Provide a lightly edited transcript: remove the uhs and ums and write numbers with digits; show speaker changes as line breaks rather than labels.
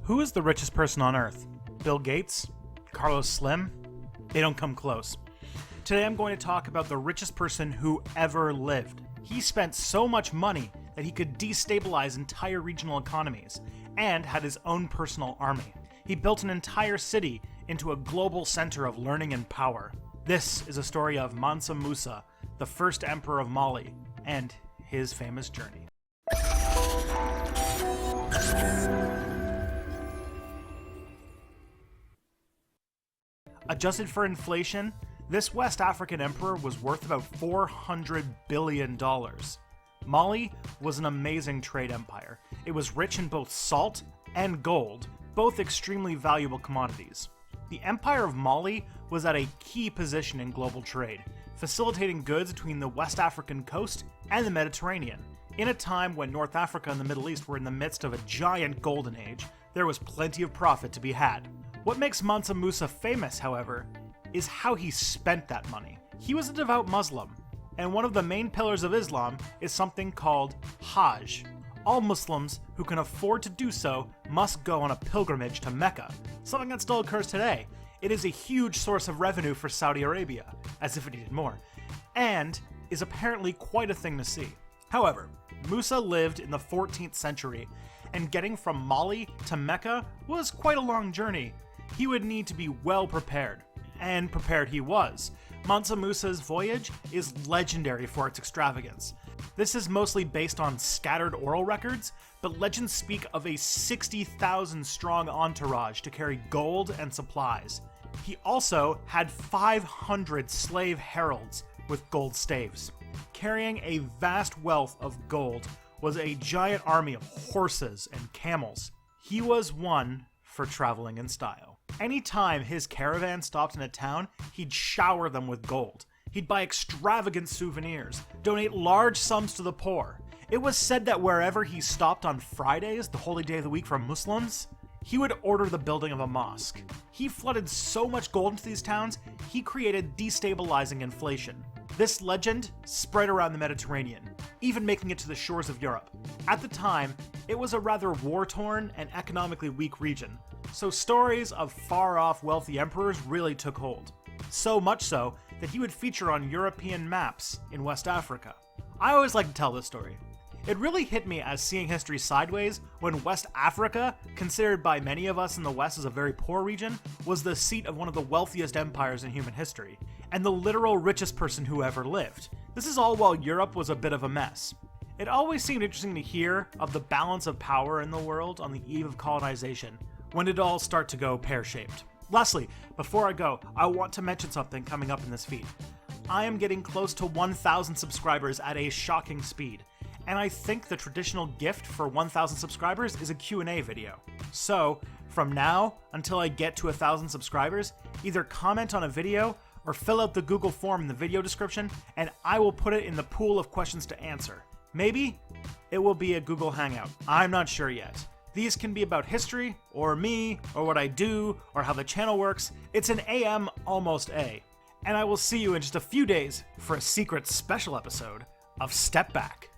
Who is the richest person on Earth? Bill Gates? Carlos Slim? They don't come close. Today I'm going to talk about the richest person who ever lived. He spent so much money that he could destabilize entire regional economies and had his own personal army. He built an entire city into a global center of learning and power. This is a story of Mansa Musa, the first emperor of Mali, and his famous journey. Adjusted for inflation, this West African emperor was worth about $400 billion. Mali was an amazing trade empire. It was rich in both salt and gold, both extremely valuable commodities. The Empire of Mali was at a key position in global trade, facilitating goods between the West African coast and the Mediterranean. In a time when North Africa and the Middle East were in the midst of a giant golden age, there was plenty of profit to be had. What makes Mansa Musa famous, however, is how he spent that money. He was a devout Muslim, and one of the main pillars of Islam is something called Hajj. All Muslims who can afford to do so must go on a pilgrimage to Mecca, something that still occurs today. It is a huge source of revenue for Saudi Arabia, as if it needed more, and is apparently quite a thing to see. However, Musa lived in the 14th century, and getting from Mali to Mecca was quite a long journey. He would need to be well prepared, and prepared he was. Mansa Musa's voyage is legendary for its extravagance. This is mostly based on scattered oral records, but legends speak of a 60,000 strong entourage to carry gold and supplies. He also had 500 slave heralds with gold staves. Carrying a vast wealth of gold was a giant army of horses and camels. He was one for traveling in style. Anytime his caravan stopped in a town, he'd shower them with gold. He'd buy extravagant souvenirs, donate large sums to the poor. It was said that wherever he stopped on Fridays, the holy day of the week for Muslims, he would order the building of a mosque. He flooded so much gold into these towns, he created destabilizing inflation. This legend spread around the Mediterranean, even making it to the shores of Europe. At the time, it was a rather war-torn and economically weak region, so stories of far-off wealthy emperors really took hold. So much so that he would feature on European maps in West Africa. I always like to tell this story. It really hit me as seeing history sideways when West Africa, considered by many of us in the West as a very poor region, was the seat of one of the wealthiest empires in human history, and the literal richest person who ever lived. This is all while Europe was a bit of a mess. It always seemed interesting to hear of the balance of power in the world on the eve of colonization. When did it all start to go pear-shaped? Lastly, before I go, I want to mention something coming up in this feed. I am getting close to 1,000 subscribers at a shocking speed, and I think the traditional gift for 1,000 subscribers is a Q&A video. So, from now until I get to 1,000 subscribers, either comment on a video or fill out the Google form in the video description, and I will put it in the pool of questions to answer. Maybe it will be a Google Hangout. I'm not sure yet. These can be about history, or me, or what I do, or how the channel works. It's an AM almost A. And I will see you in just a few days for a secret special episode of Step Back.